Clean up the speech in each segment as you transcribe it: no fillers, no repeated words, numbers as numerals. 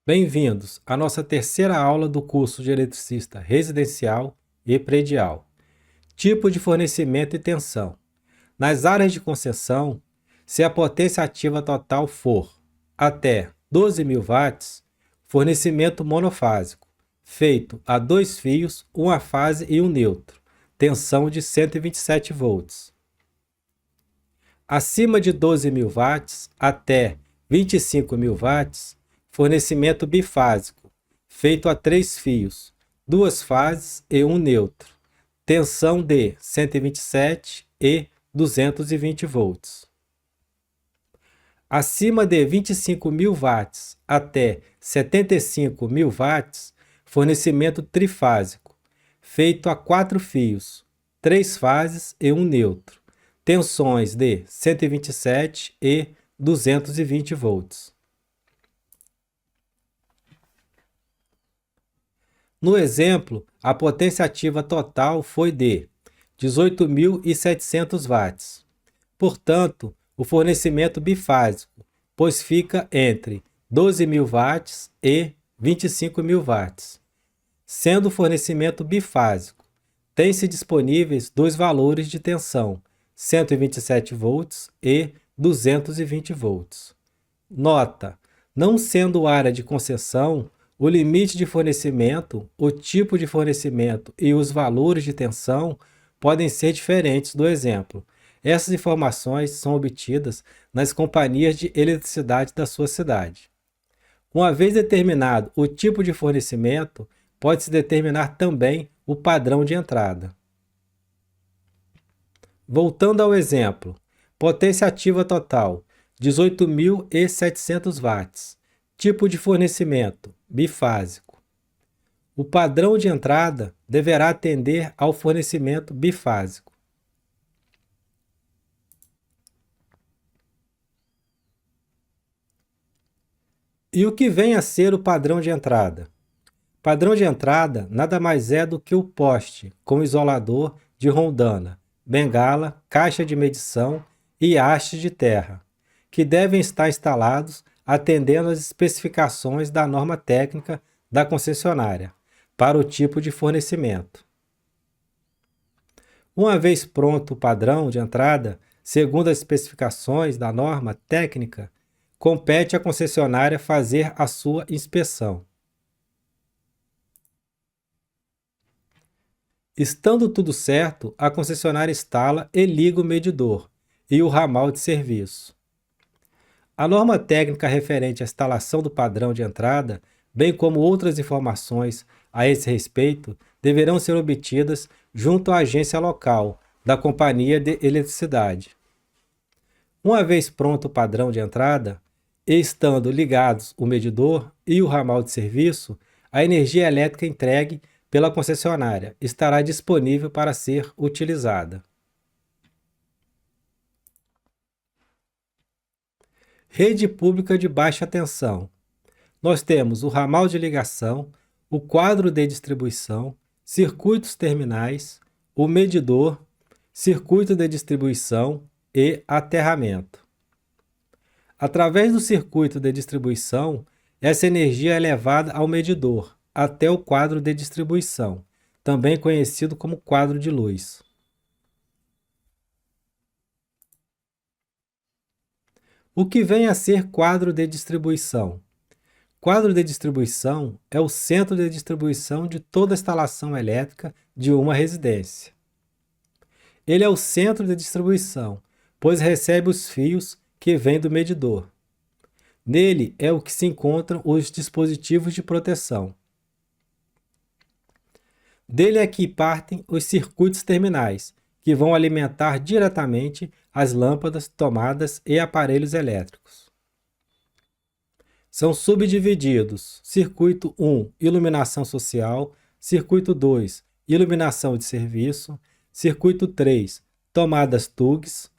Bem-vindos à nossa terceira aula do curso de eletricista residencial e predial. Tipo de fornecimento e tensão. Nas áreas de concessão, se a potência ativa total for até 12.000 watts, fornecimento monofásico, feito a dois fios, uma fase e um neutro, tensão de 127 volts. Acima de 12.000 watts até 25.000 watts, fornecimento bifásico, feito a três fios, duas fases e um neutro, tensão de 127 e 220 volts. Acima de 25.000 watts até 75.000 watts, fornecimento trifásico, feito a quatro fios, três fases e um neutro, tensões de 127 e 220 volts. No exemplo, a potência ativa total foi de 18.700 watts. Portanto, o fornecimento bifásico, pois fica entre 12.000 watts e 25.000 watts. Sendo o fornecimento bifásico, tem-se disponíveis dois valores de tensão, 127 volts e 220 volts. Nota: não sendo área de concessão, o limite de fornecimento, o tipo de fornecimento e os valores de tensão podem ser diferentes do exemplo. Essas informações são obtidas nas companhias de eletricidade da sua cidade. Uma vez determinado o tipo de fornecimento, pode-se determinar também o padrão de entrada. Voltando ao exemplo, potência ativa total, 18.700 watts. Tipo de fornecimento, bifásico. O padrão de entrada deverá atender ao fornecimento bifásico. E o que vem a ser o padrão de entrada? Padrão de entrada nada mais é do que o poste com isolador de rondana, bengala, caixa de medição e haste de terra, que devem estar instalados atendendo às especificações da norma técnica da concessionária, para o tipo de fornecimento. Uma vez pronto o padrão de entrada, segundo as especificações da norma técnica, compete à concessionária fazer a sua inspeção. Estando tudo certo, a concessionária instala e liga o medidor e o ramal de serviço. A norma técnica referente à instalação do padrão de entrada, bem como outras informações a esse respeito, deverão ser obtidas junto à agência local da companhia de eletricidade. Uma vez pronto o padrão de entrada, e estando ligados o medidor e o ramal de serviço, a energia elétrica entregue pela concessionária estará disponível para ser utilizada. Rede pública de baixa tensão. Nós temos o ramal de ligação, o quadro de distribuição, circuitos terminais, o medidor, circuito de distribuição e aterramento. Através do circuito de distribuição, essa energia é levada ao medidor, até o quadro de distribuição, também conhecido como quadro de luz. O que vem a ser quadro de distribuição? Quadro de distribuição é o centro de distribuição de toda a instalação elétrica de uma residência. Ele é o centro de distribuição, pois recebe os fios que vêm do medidor. Nele é o que se encontram os dispositivos de proteção. Dele é que partem os circuitos terminais, que vão alimentar diretamente as lâmpadas, tomadas e aparelhos elétricos. São subdivididos: circuito 1, iluminação social; circuito 2, iluminação de serviço; circuito 3, tomadas TUGs,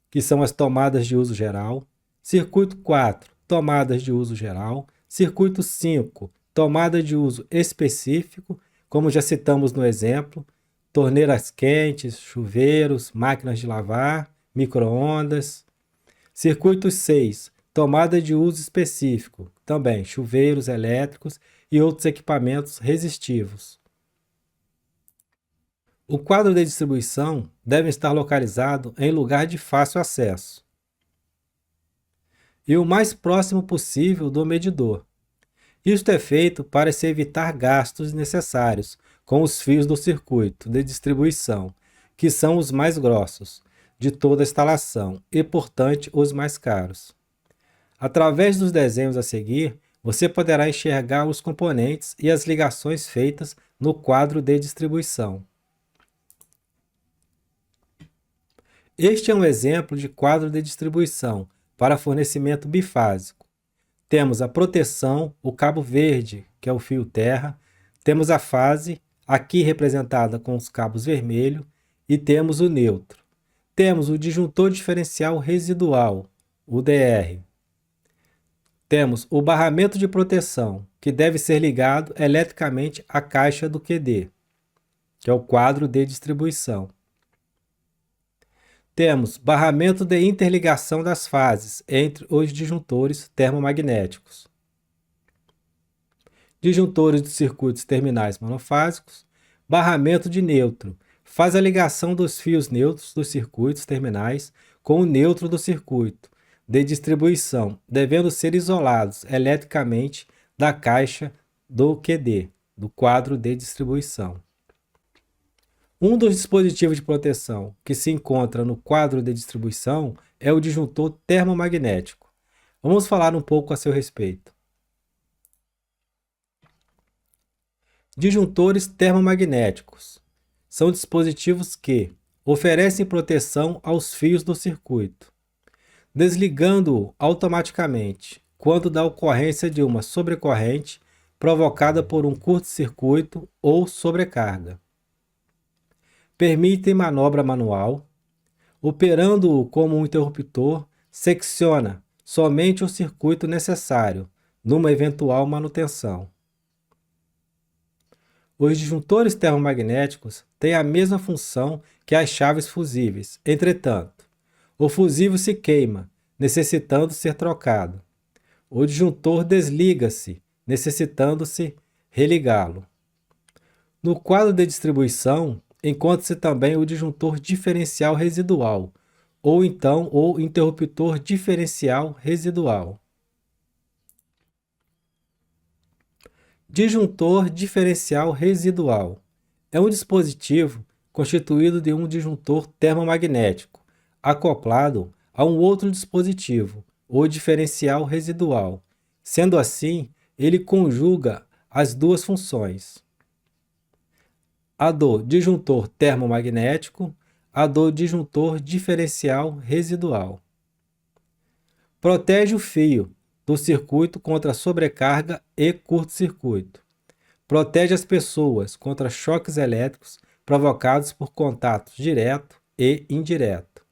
que são as tomadas de uso geral; circuito 4, tomadas de uso geral; circuito 5, tomada de uso específico, como já citamos no exemplo, torneiras quentes, chuveiros, máquinas de lavar, micro-ondas. Circuito 6, tomada de uso específico, também chuveiros elétricos e outros equipamentos resistivos. O quadro de distribuição deve estar localizado em lugar de fácil acesso e o mais próximo possível do medidor. Isto é feito para se evitar gastos necessários com os fios do circuito de distribuição, que são os mais grossos de toda a instalação e, portanto, os mais caros. Através dos desenhos a seguir, você poderá enxergar os componentes e as ligações feitas no quadro de distribuição. Este é um exemplo de quadro de distribuição para fornecimento bifásico. Temos a proteção, o cabo verde, que é o fio terra, temos a fase, aqui representada com os cabos vermelho, e temos o neutro. Temos o disjuntor diferencial residual, o DR. Temos o barramento de proteção, que deve ser ligado eletricamente à caixa do QD, que é o quadro de distribuição. Temos barramento de interligação das fases entre os disjuntores termomagnéticos. Disjuntores dos circuitos terminais monofásicos. Barramento de neutro. Faz a ligação dos fios neutros dos circuitos terminais com o neutro do circuito de distribuição, devendo ser isolados eletricamente da caixa do QD, do quadro de distribuição. Um dos dispositivos de proteção que se encontra no quadro de distribuição é o disjuntor termomagnético. Vamos falar um pouco a seu respeito. Disjuntores termomagnéticos são dispositivos que oferecem proteção aos fios do circuito, desligando-o automaticamente quando da ocorrência de uma sobrecorrente provocada por um curto-circuito ou sobrecarga. Permitem manobra manual. Operando-o como um interruptor, secciona somente o circuito necessário numa eventual manutenção. Os disjuntores termomagnéticos têm a mesma função que as chaves fusíveis. Entretanto, o fusível se queima, necessitando ser trocado. O disjuntor desliga-se, necessitando-se religá-lo. No quadro de distribuição, encontra-se também o disjuntor diferencial residual, ou então o interruptor diferencial residual. Disjuntor diferencial residual é um dispositivo constituído de um disjuntor termomagnético, acoplado a um outro dispositivo, o diferencial residual. Sendo assim, ele conjuga as duas funções: a do disjuntor termomagnético, a do disjuntor diferencial residual. Protege o fio do circuito contra sobrecarga e curto-circuito. Protege as pessoas contra choques elétricos provocados por contatos direto e indireto.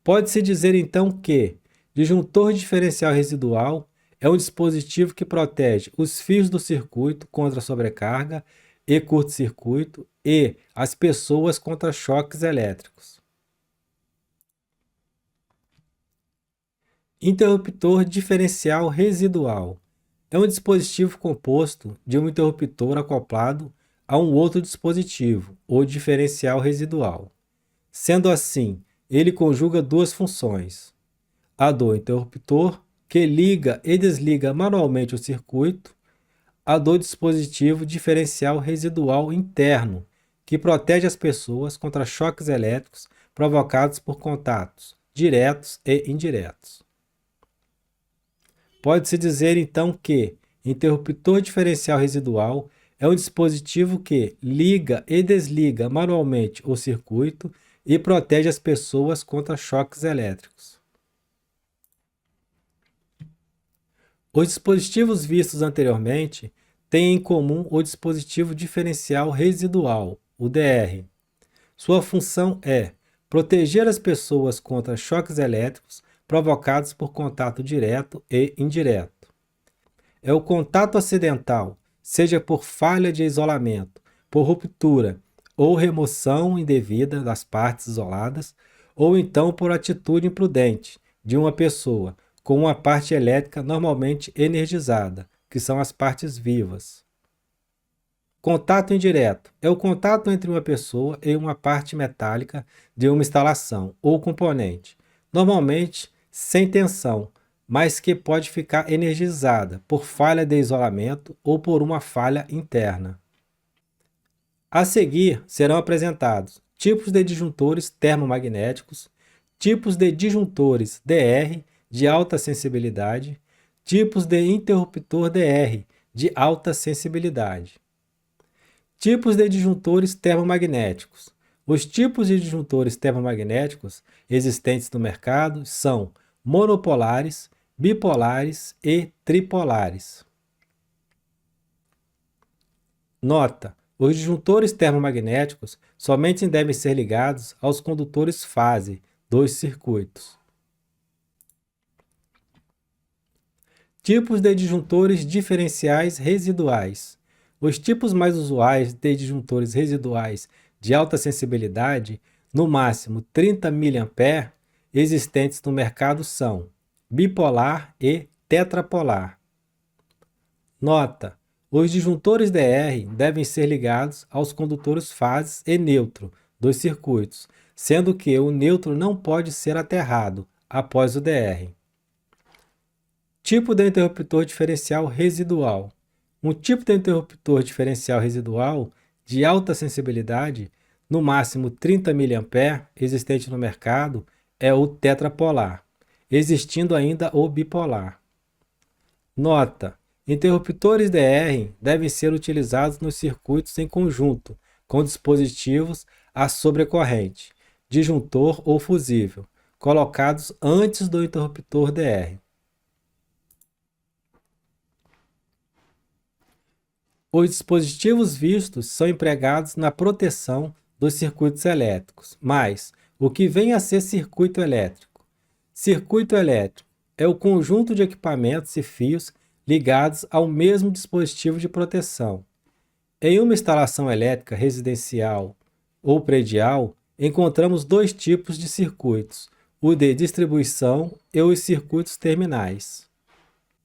Pode-se dizer então que disjuntor diferencial residual é um dispositivo que protege os fios do circuito contra sobrecarga e curto-circuito e as pessoas contra choques elétricos. Interruptor diferencial residual é um dispositivo composto de um interruptor acoplado a um outro dispositivo, o diferencial residual. Sendo assim, ele conjuga duas funções: a do interruptor, que liga e desliga manualmente o circuito, a do dispositivo diferencial residual interno, que protege as pessoas contra choques elétricos provocados por contatos diretos e indiretos. Pode-se dizer então que interruptor diferencial residual é um dispositivo que liga e desliga manualmente o circuito e protege as pessoas contra choques elétricos. Os dispositivos vistos anteriormente têm em comum o dispositivo diferencial residual, o DR. Sua função é proteger as pessoas contra choques elétricos provocados por contato direto e indireto. É o contato acidental, seja por falha de isolamento, por ruptura ou remoção indevida das partes isoladas, ou então por atitude imprudente de uma pessoa, com uma parte elétrica normalmente energizada, que são as partes vivas. Contato indireto é o contato entre uma pessoa e uma parte metálica de uma instalação ou componente, normalmente sem tensão, mas que pode ficar energizada por falha de isolamento ou por uma falha interna. A seguir serão apresentados tipos de disjuntores termomagnéticos, tipos de disjuntores DR de alta sensibilidade, tipos de interruptor DR de alta sensibilidade. Tipos de disjuntores termomagnéticos. Os tipos de disjuntores termomagnéticos existentes no mercado são monopolares, bipolares e tripolares. Nota: os disjuntores termomagnéticos somente devem ser ligados aos condutores fase dos circuitos. Tipos de disjuntores diferenciais residuais. Os tipos mais usuais de disjuntores residuais de alta sensibilidade, no máximo 30 mA, existentes no mercado são bipolar e tetrapolar. Nota: os disjuntores DR devem ser ligados aos condutores fase e neutro dos circuitos, sendo que o neutro não pode ser aterrado após o DR. Tipo de interruptor diferencial residual. Um tipo de interruptor diferencial residual de alta sensibilidade, no máximo 30 mA, existente no mercado, é o tetrapolar, existindo ainda o bipolar. Nota: interruptores DR devem ser utilizados nos circuitos em conjunto com dispositivos a sobrecorrente, disjuntor ou fusível, colocados antes do interruptor DR. Os dispositivos vistos são empregados na proteção dos circuitos elétricos, mas o que vem a ser circuito elétrico? Circuito elétrico é o conjunto de equipamentos e fios ligados ao mesmo dispositivo de proteção. Em uma instalação elétrica residencial ou predial, encontramos dois tipos de circuitos, o de distribuição e os circuitos terminais.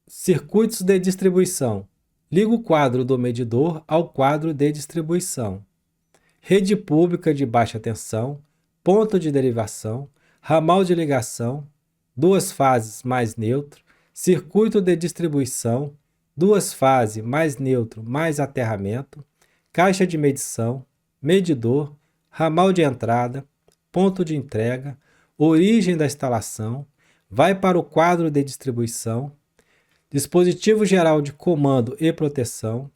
Circuitos de distribuição. Liga o quadro do medidor ao quadro de distribuição. Rede pública de baixa tensão, ponto de derivação, ramal de ligação, duas fases mais neutro, circuito de distribuição, duas fases mais neutro mais aterramento, caixa de medição, medidor, ramal de entrada, ponto de entrega, origem da instalação, vai para o quadro de distribuição, dispositivo geral de comando e proteção,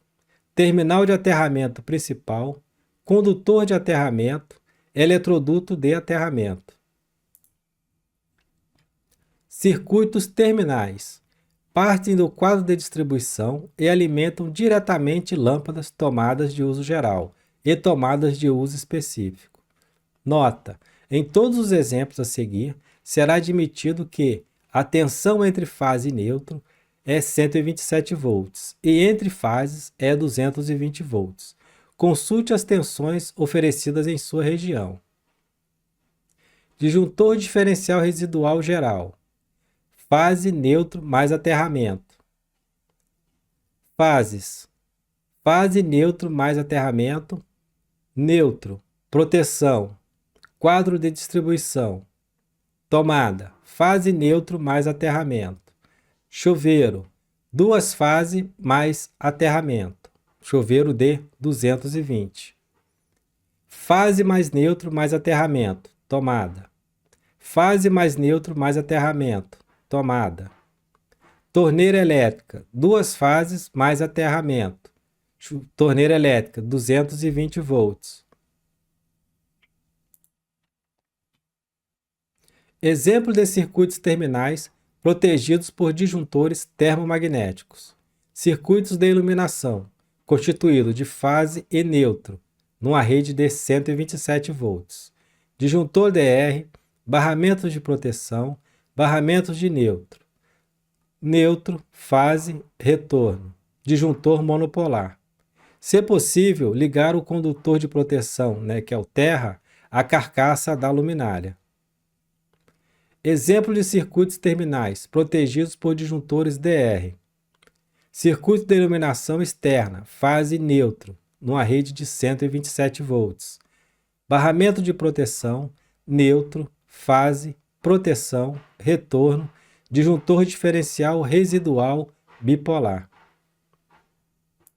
terminal de aterramento principal, condutor de aterramento, eletroduto de aterramento. Circuitos terminais. Partem do quadro de distribuição e alimentam diretamente lâmpadas, tomadas de uso geral e tomadas de uso específico. Nota: em todos os exemplos a seguir, será admitido que a tensão entre fase e neutro é 127 volts e entre fases é 220 volts. Consulte as tensões oferecidas em sua região. Disjuntor diferencial residual geral. Fase neutro mais aterramento. Fases. Fase neutro mais aterramento. Neutro. Proteção. Quadro de distribuição. Tomada. Fase neutro mais aterramento. Chuveiro, duas fases mais aterramento, chuveiro de 220. Fase mais neutro mais aterramento, tomada. Fase mais neutro mais aterramento, tomada. Torneira elétrica, duas fases mais aterramento, torneira elétrica 220 volts. Exemplo de circuitos terminais protegidos por disjuntores termomagnéticos. Circuitos de iluminação, constituído de fase e neutro, numa rede de 127 volts. Disjuntor DR, barramentos de proteção, barramentos de neutro. Neutro, fase, retorno. Disjuntor monopolar. Se possível, ligar o condutor de proteção, que é o terra, à carcaça da luminária. Exemplo de circuitos terminais protegidos por disjuntores DR. Circuito de iluminação externa, fase neutro, numa rede de 127 volts. Barramento de proteção, neutro, fase, proteção, retorno, disjuntor diferencial residual bipolar.